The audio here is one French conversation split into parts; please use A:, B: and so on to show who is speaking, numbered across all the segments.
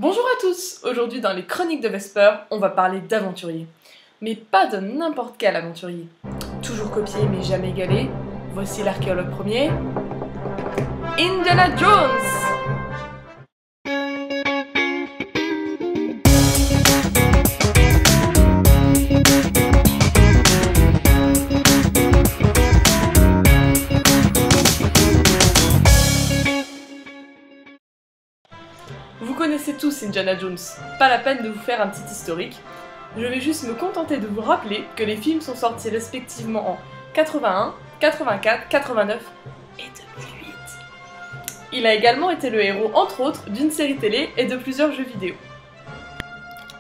A: Bonjour à tous! Aujourd'hui dans les Chroniques de Vesper, on va parler d'aventuriers. Mais pas de n'importe quel aventurier. Toujours copié mais jamais égalé, voici l'archéologue premier, Indiana Jones! Vous connaissez tous Indiana Jones, pas la peine de vous faire un petit historique. Je vais juste me contenter de vous rappeler que les films sont sortis respectivement en 81, 84, 89 et 2008. Il a également été le héros, entre autres, d'une série télé et de plusieurs jeux vidéo.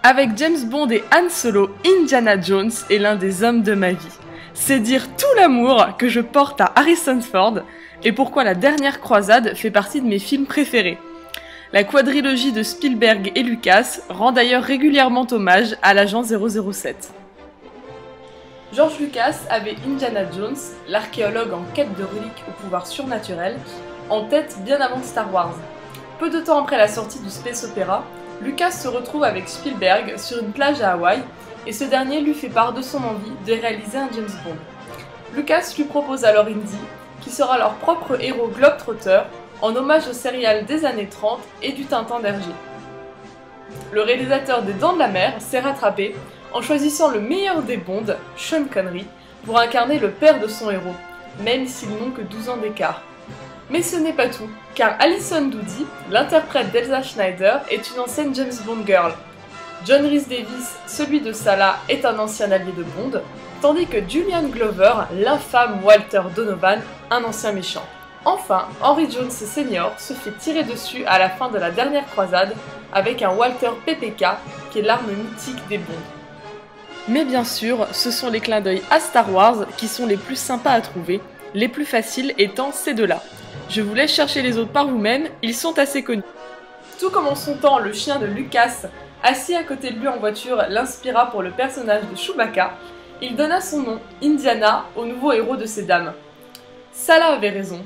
A: Avec James Bond et Han Solo, Indiana Jones est l'un des hommes de ma vie. C'est dire tout l'amour que je porte à Harrison Ford et pourquoi La Dernière Croisade fait partie de mes films préférés. La quadrilogie de Spielberg et Lucas rend d'ailleurs régulièrement hommage à l'agent 007. George Lucas avait Indiana Jones, l'archéologue en quête de reliques au pouvoir surnaturel, en tête bien avant Star Wars. Peu de temps après la sortie du space opéra, Lucas se retrouve avec Spielberg sur une plage à Hawaï et ce dernier lui fait part de son envie de réaliser un James Bond. Lucas lui propose alors Indy, qui sera leur propre héros globetrotter, en hommage au serial des années 30 et du Tintin d'Hergé. Le réalisateur des Dents de la Mer s'est rattrapé en choisissant le meilleur des Bonds, Sean Connery, pour incarner le père de son héros, même s'ils n'ont que 12 ans d'écart. Mais ce n'est pas tout, car Alison Doody, l'interprète d'Elsa Schneider, est une ancienne James Bond girl. John Rhys-Davies, celui de Salah, est un ancien allié de Bond, tandis que Julian Glover, l'infâme Walter Donovan, un ancien méchant. Enfin, Henry Jones Sr. se fait tirer dessus à la fin de La Dernière Croisade avec un Walter PPK qui est l'arme mythique des Bonds. Mais bien sûr, ce sont les clins d'œil à Star Wars qui sont les plus sympas à trouver, les plus faciles étant ces deux-là. Je vous laisse chercher les autres par vous-même, ils sont assez connus. Tout comme en son temps le chien de Lucas, assis à côté de lui en voiture, l'inspira pour le personnage de Chewbacca, il donna son nom, Indiana, au nouveau héros de ces dames. Salah avait raison.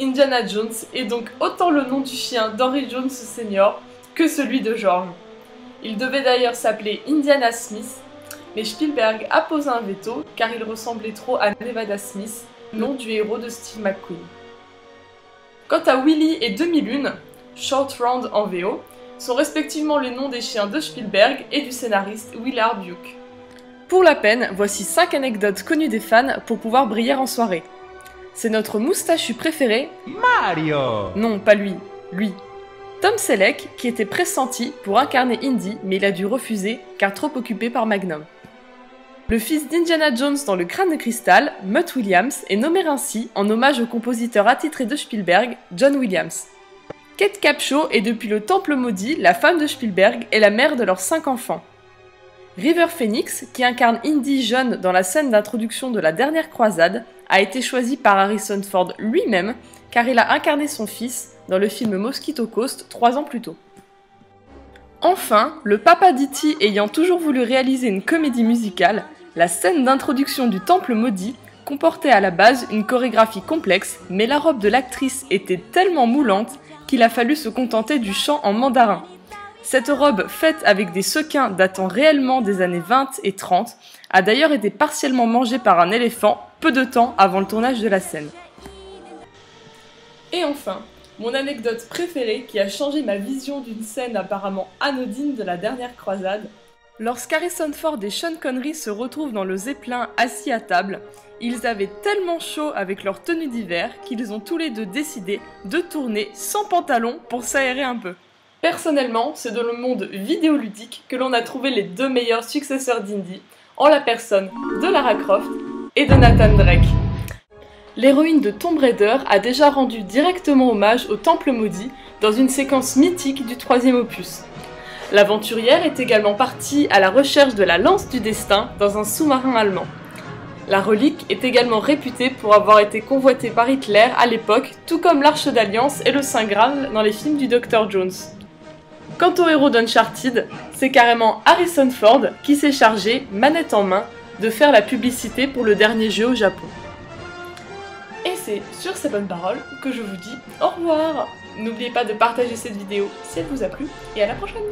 A: Indiana Jones est donc autant le nom du chien d'Henry Jones Sr. que celui de George. Il devait d'ailleurs s'appeler Indiana Smith, mais Spielberg a posé un veto car il ressemblait trop à Nevada Smith, nom du héros de Steve McQueen. Quant à Willy et Demi-Lune, Short Round en VO, sont respectivement les noms des chiens de Spielberg et du scénariste Willard Buke. Pour la peine, voici 5 anecdotes connues des fans pour pouvoir briller en soirée. C'est notre moustachu préféré,
B: Mario!
A: Non, pas lui, lui. Tom Selleck, qui était pressenti pour incarner Indy, mais il a dû refuser, car trop occupé par Magnum. Le fils d'Indiana Jones dans Le Crâne de Cristal, Mutt Williams, est nommé ainsi en hommage au compositeur attitré de Spielberg, John Williams. Kate Capshaw est depuis le Temple Maudit la femme de Spielberg et la mère de leurs 5 enfants. River Phoenix, qui incarne Indy jeune dans la scène d'introduction de La Dernière Croisade, a été choisi par Harrison Ford lui-même, car il a incarné son fils dans le film Mosquito Coast 3 ans plus tôt. Enfin, le papa d'E.T. ayant toujours voulu réaliser une comédie musicale, la scène d'introduction du Temple Maudit comportait à la base une chorégraphie complexe, mais la robe de l'actrice était tellement moulante qu'il a fallu se contenter du chant en mandarin. Cette robe, faite avec des sequins datant réellement des années 20 et 30, a d'ailleurs été partiellement mangée par un éléphant peu de temps avant le tournage de la scène. Et enfin, mon anecdote préférée qui a changé ma vision d'une scène apparemment anodine de La Dernière Croisade. Lorsqu'Harrison Ford et Sean Connery se retrouvent dans le Zeppelin assis à table, ils avaient tellement chaud avec leur tenue d'hiver qu'ils ont tous les deux décidé de tourner sans pantalon pour s'aérer un peu. Personnellement, c'est dans le monde vidéoludique que l'on a trouvé les deux meilleurs successeurs d'Indy, en la personne de Lara Croft et de Nathan Drake. L'héroïne de Tomb Raider a déjà rendu directement hommage au Temple Maudit dans une séquence mythique du 3e opus. L'aventurière est également partie à la recherche de la lance du destin dans un sous-marin allemand. La relique est également réputée pour avoir été convoitée par Hitler à l'époque, tout comme l'Arche d'Alliance et le Saint Graal dans les films du Dr Jones. Quant au héros d'Uncharted, c'est carrément Harrison Ford qui s'est chargé, manette en main, de faire la publicité pour le dernier jeu au Japon. Et c'est sur ces bonnes paroles que je vous dis au revoir! N'oubliez pas de partager cette vidéo si elle vous a plu, et à la prochaine!